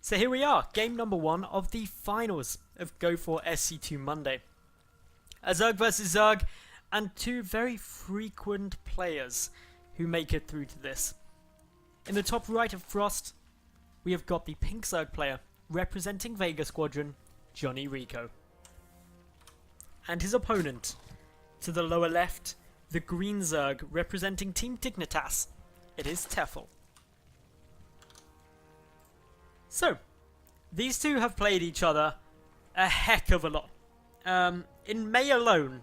So here we are, game number 1 of the finals of Go for SC2 Monday. A Zerg versus Zerg, and two very frequent players who make it through to this. In the top right of Frost, we have got the pink Zerg player representing Vega Squadron, JonnyREcco. And his opponent, to the lower left, the green Zerg representing Team Dignitas, it is Tefel. So, these two have played each other a heck of a lot. In May alone,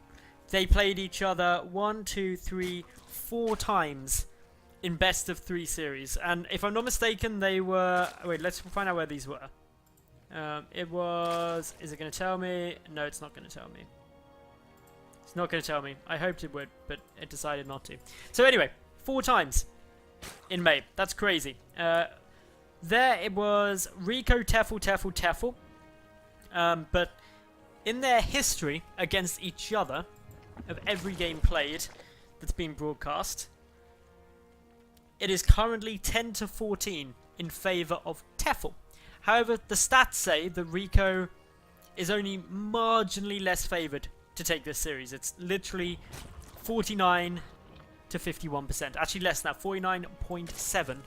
they played each other 4 times in best of 3 series. And if I'm not mistaken, they were... Wait, let's find out where these were. It was... Is it going to tell me? No, it's not going to tell me. It's not going to tell me. I hoped it would, but it decided not to. So anyway, 4 times in May. That's crazy. There it was Recco, Tefel. But in their history against each other, of every game played that's been broadcast, it is currently 10-14 in favour of Tefel. However, the stats say that Recco is only marginally less favoured to take this series. It's literally 49 to 51%. Actually less than that, 49.7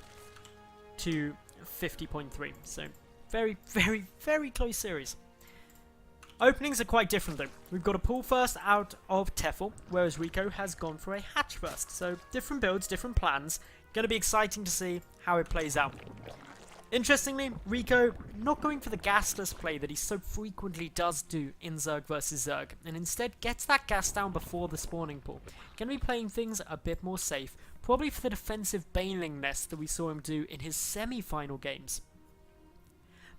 to 50.3. So very, very, very close series. Openings are quite different though. We've got a pull first out of Tefel, whereas Recco has gone for a hatch first. So different builds, different plans. Going to be exciting to see how it plays out. Interestingly, Recco not going for the gasless play that he so frequently does do in Zerg versus Zerg, and instead gets that gas down before the spawning pool. Going to be playing things a bit more safe, probably for the defensive baneling nest that we saw him do in his semi-final games.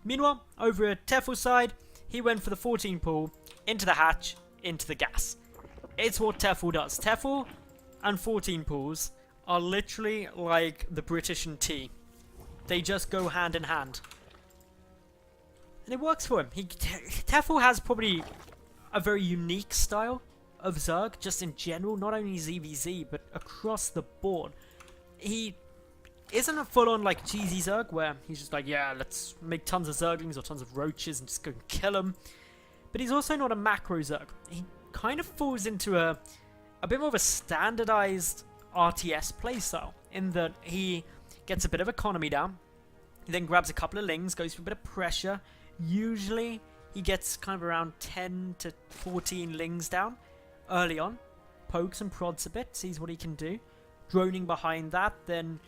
Meanwhile, over at Tefel's side, he went for the 14 pool, into the hatch, into the gas. It's what Tefel does. Tefel and 14 pools are literally like the British and tea. They just go hand in hand. And it works for him. Tefel has probably a very unique style of Zerg, just in general, not only ZvZ, but across the board. He isn't a full-on like cheesy Zerg, where he's just like, yeah, let's make tons of Zerglings or tons of roaches and just go and kill them. But he's also not a macro Zerg. He kind of falls into a bit more of a standardized RTS playstyle, in that he gets a bit of economy down, he then grabs a couple of lings, goes for a bit of pressure. Usually he gets kind of around 10 to 14 lings down early on, pokes and prods a bit, sees what he can do. Droning behind that, then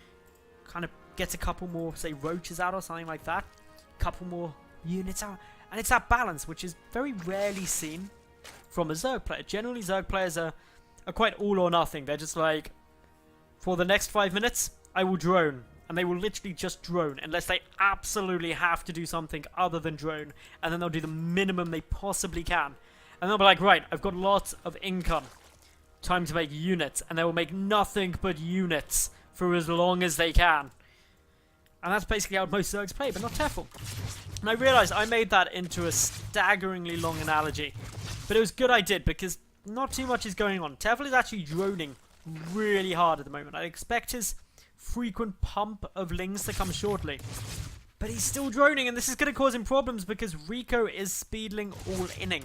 kind of gets a couple more, say, roaches out or something like that. Couple more units out. And it's that balance, which is very rarely seen from a Zerg player. Generally, Zerg players are quite all or nothing. They're just like, for the next 5 minutes, I will drone. And they will literally just drone, unless they absolutely have to do something other than drone. And then they'll do the minimum they possibly can. And they'll be like, right, I've got lots of income. Time to make units. And they will make nothing but units for as long as they can. And that's basically how most Zergs play, but not Tefel. And I realised I made that into a staggeringly long analogy. But it was good I did, because not too much is going on. Tefel is actually droning really hard at the moment. I expect his frequent pump of lings to come shortly. But he's still droning, and this is going to cause him problems, because Recco is speedling all-inning.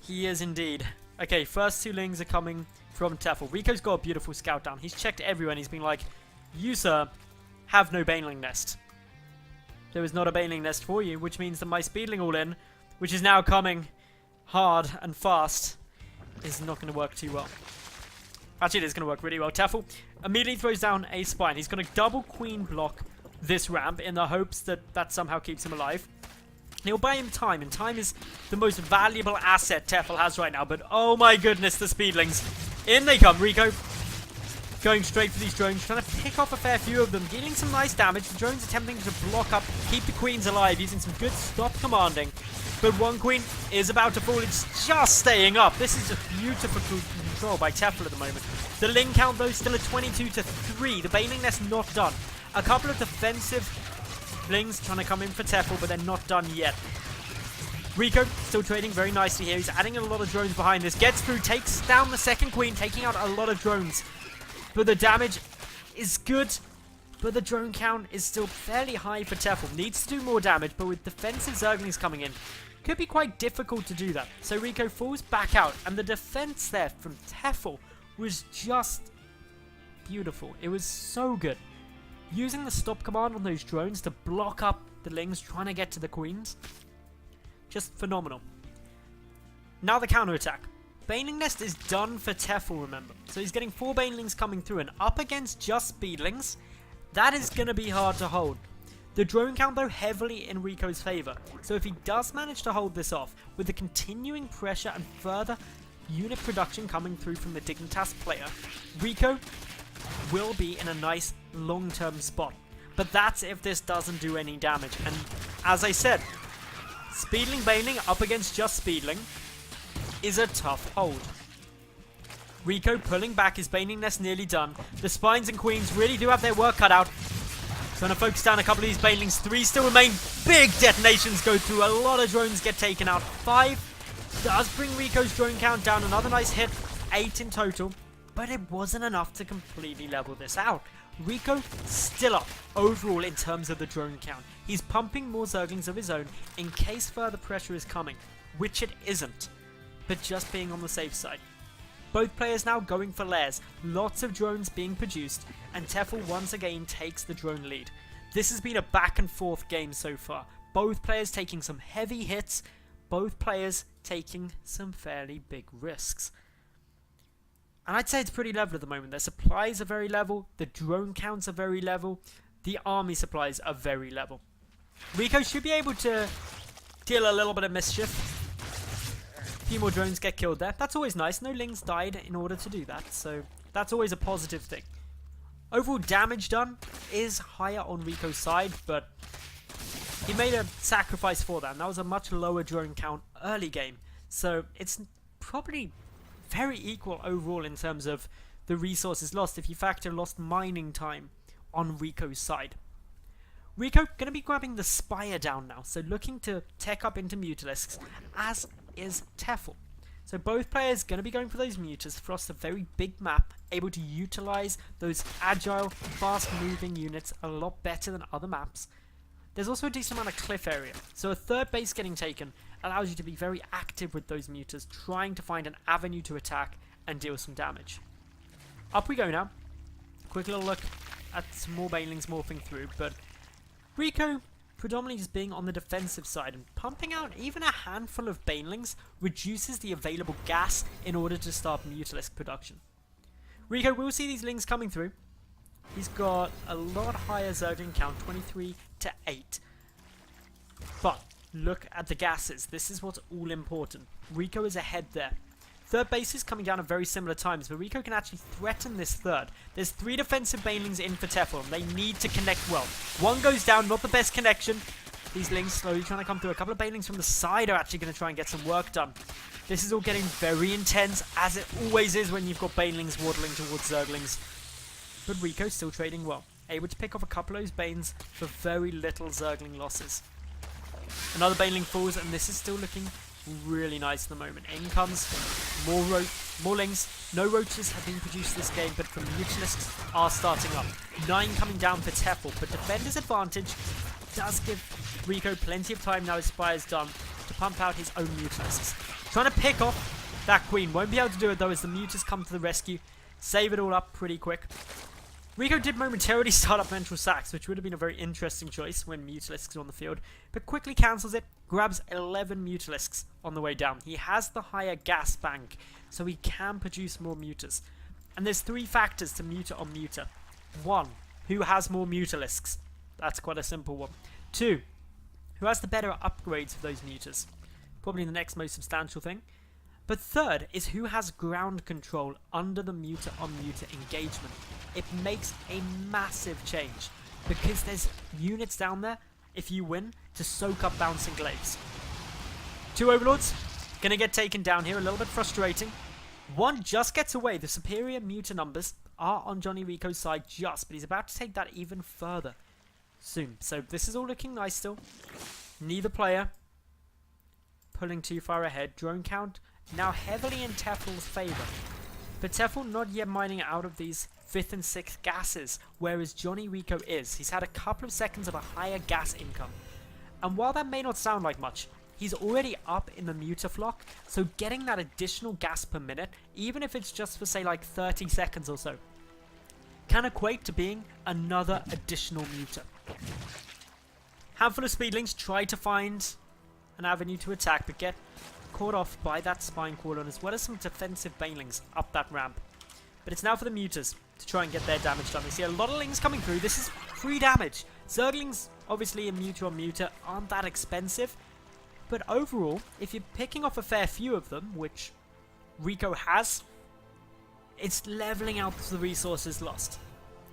He is indeed. Okay, first 2 lings are coming from Tefel. Recco's got a beautiful scout down. He's checked everyone. He's been like, you, sir, have no baneling nest. There is not a baneling nest for you, which means that my speedling all-in, which is now coming hard and fast, is not going to work too well. Actually, it is going to work really well. Tefel immediately throws down a spine. He's going to double queen block this ramp in the hopes that that somehow keeps him alive. He'll buy him time, and time is the most valuable asset Tefel has right now. But oh my goodness, the speedlings. In they come. Recco going straight for these drones, trying to pick off a fair few of them, dealing some nice damage. The drones attempting to block up, keep the queens alive, using some good stop commanding. But one queen is about to fall. It's just staying up. This is a beautiful control by Tefel at the moment. The ling count, though, still at 22 to 3. The baneling nest not done. A couple of defensive lings trying to come in for Tefel, but they're not done yet. Recco still trading very nicely here. He's adding a lot of drones behind this. Gets through, takes down the second queen, taking out a lot of drones. But the damage is good. but the drone count is still fairly high for Tefel. Needs to do more damage, but with defensive Zerglings coming in, could be quite difficult to do that. So REcco falls back out, and the defense there from Tefel was just beautiful. It was so good. Using the stop command on those drones to block up the lings trying to get to the queens. Just phenomenal. Now the counter-attack. Baneling Nest is done for Tefel, remember. So he's getting 4 Banelings coming through, and up against just Speedlings, that is going to be hard to hold. The drone count, though, heavily in REcco's favour. So if he does manage to hold this off, with the continuing pressure and further unit production coming through from the Dignitas player, REcco will be in a nice long-term spot. But that's if this doesn't do any damage. And as I said, Speedling Baneling up against just Speedling is a tough hold. REcco pulling back, his Baneling Nest nearly done. The Spines and Queens really do have their work cut out. Trying to focus down a couple of these Banelings. 3 still remain. Big detonations go through. A lot of drones get taken out. 5 does bring REcco's drone count down. Another nice hit. 8 in total. But it wasn't enough to completely level this out. REcco still up overall in terms of the drone count. He's pumping more Zerglings of his own in case further pressure is coming, which it isn't, but just being on the safe side. Both players now going for lairs, lots of drones being produced, and Tefel once again takes the drone lead. This has been a back and forth game so far, both players taking some heavy hits, both players taking some fairly big risks. And I'd say it's pretty level at the moment. Their supplies are very level, the drone counts are very level, the army supplies are very level. REcco should be able to deal a little bit of mischief. A few more drones get killed there. That's always nice. No lings died in order to do that, so that's always a positive thing. Overall damage done is higher on REcco's side, but he made a sacrifice for that, and that was a much lower drone count early game. So it's probably very equal overall in terms of the resources lost if you factor lost mining time on REcco's side. REcco going to be grabbing the Spire down now, so looking to tech up into Mutalisks, as is Tefel. So both players going to be going for those Mutas across a very big map, able to utilize those agile, fast-moving units a lot better than other maps. There's also a decent amount of cliff area, so a third base getting taken allows you to be very active with those Mutas, trying to find an avenue to attack and deal some damage. Up we go now. Quick little look at some more Banelings morphing through, but REcco predominantly just being on the defensive side and pumping out even a handful of Banelings reduces the available gas in order to start Mutalisk production. REcco will see these lings coming through. He's got a lot higher Zergling count, 23 to 8. But look at the gases. This is what's all important. REcco is ahead there. Third base is coming down at very similar times, but REcco can actually threaten this third. There's 3 defensive Banelings in for Tefel, and they need to connect well. One goes down, not the best connection. These lings slowly trying to come through. A couple of Banelings from the side are actually going to try and get some work done. This is all getting very intense, as it always is when you've got Banelings waddling towards Zerglings. But REcco still trading well, able to pick off a couple of those Banes for very little Zergling losses. Another Baneling falls, and this is still looking really nice at the moment. In comes more lings. No roaches have been produced this game, but the Mutalisks are starting up. 9 coming down for Tefel, but defender's advantage does give REcco plenty of time now his Spire's done to pump out his own Mutalisks. Trying to pick off that Queen. Won't be able to do it though as the Mutas come to the rescue. Save it all up pretty quick. REcco did momentarily start up Ventral Sacs, which would have been a very interesting choice when Mutalisks are on the field, but quickly cancels it, grabs 11 Mutalisks on the way down. He has the higher gas bank, so he can produce more Mutas. And there's 3 factors to Muta on Muta. 1, who has more Mutalisks? That's quite a simple one. 2, who has the better upgrades for those Mutas? Probably the next most substantial thing. But third is who has ground control under the Muta on Muta engagement. It makes a massive change because there's units down there, if you win, to soak up bouncing glaives. 2 Overlords gonna get taken down here, a little bit frustrating. 1 just gets away. The superior Muta numbers are on JonnyREcco's side just, but he's about to take that even further soon. So this is all looking nice still. Neither player pulling too far ahead. Drone count now heavily in Tefel's favour, but Tefel not yet mining out of these 5th and 6th gases, whereas JonnyREcco is. He's had a couple of seconds of a higher gas income. And while that may not sound like much, he's already up in the mutaflock, so getting that additional gas per minute, even if it's just for say like 30 seconds or so, can equate to being another additional muta. Handful of speedlings try to find an avenue to attack, but get caught off by that spine crawler, as well as some defensive banelings up that ramp. But it's now for the mutas to try and get their damage done. We see a lot of lings coming through. This is free damage. Zerglings, obviously a muta on muta, aren't that expensive. But overall, if you're picking off a fair few of them, which Rico has, it's leveling out the resources lost.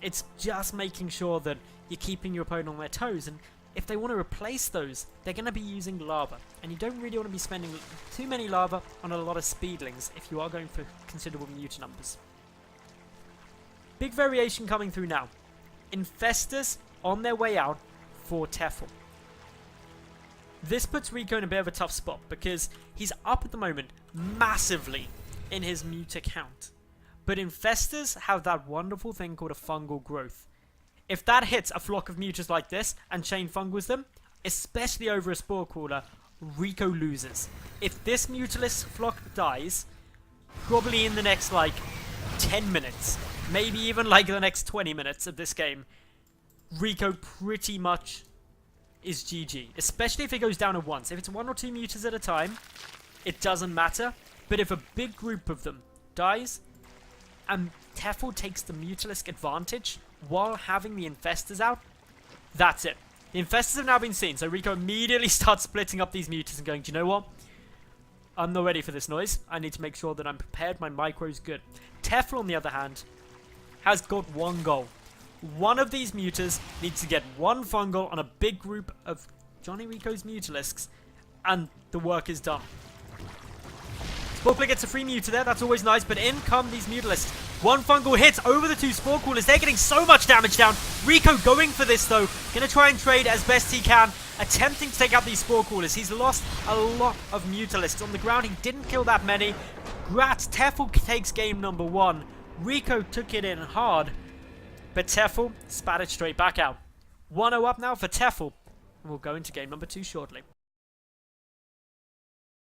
It's just making sure that you're keeping your opponent on their toes, and if they want to replace those, they're going to be using lava. And you don't really want to be spending too many lava on a lot of speedlings if you are going for considerable muta numbers. Big variation coming through now. Infestors on their way out for Tefel. This puts Rico in a bit of a tough spot because he's up at the moment massively in his muta count. But Infestors have that wonderful thing called a fungal growth. If that hits a flock of mutas like this and chain fungals them, especially over a spore crawler, Rico loses. If this Mutalisk flock dies, probably in the next like 10 minutes, maybe even like the next 20 minutes of this game, Rico pretty much is GG. Especially if it goes down at once. If it's 1 or 2 mutas at a time, it doesn't matter. But if a big group of them dies, and Tefel takes the Mutalisk advantage while having the Infestors out, that's it. The Infestors have now been seen, so Rico immediately starts splitting up these mutas and going, do you know what? I'm not ready for this noise. I need to make sure that I'm prepared, my micro's good. Tefel, on the other hand, has got one goal. One of these mutas needs to get one fungal on a big group of JonnyREcco's Mutalisks, and the work is done. Sporkler gets a free muta there, that's always nice, but in come these Mutalisks. One fungal hits over the 2 spore crawlers. They're getting so much damage down. Rico going for this though. Gonna try and trade as best he can, attempting to take out these spore crawlers. He's lost a lot of Mutalisks on the ground. He didn't kill that many. Grats, Tefel takes game number 1. Rico took it in hard, but Tefel spat it straight back out. 1-0 up now for Tefel, and we'll go into game number 2 shortly.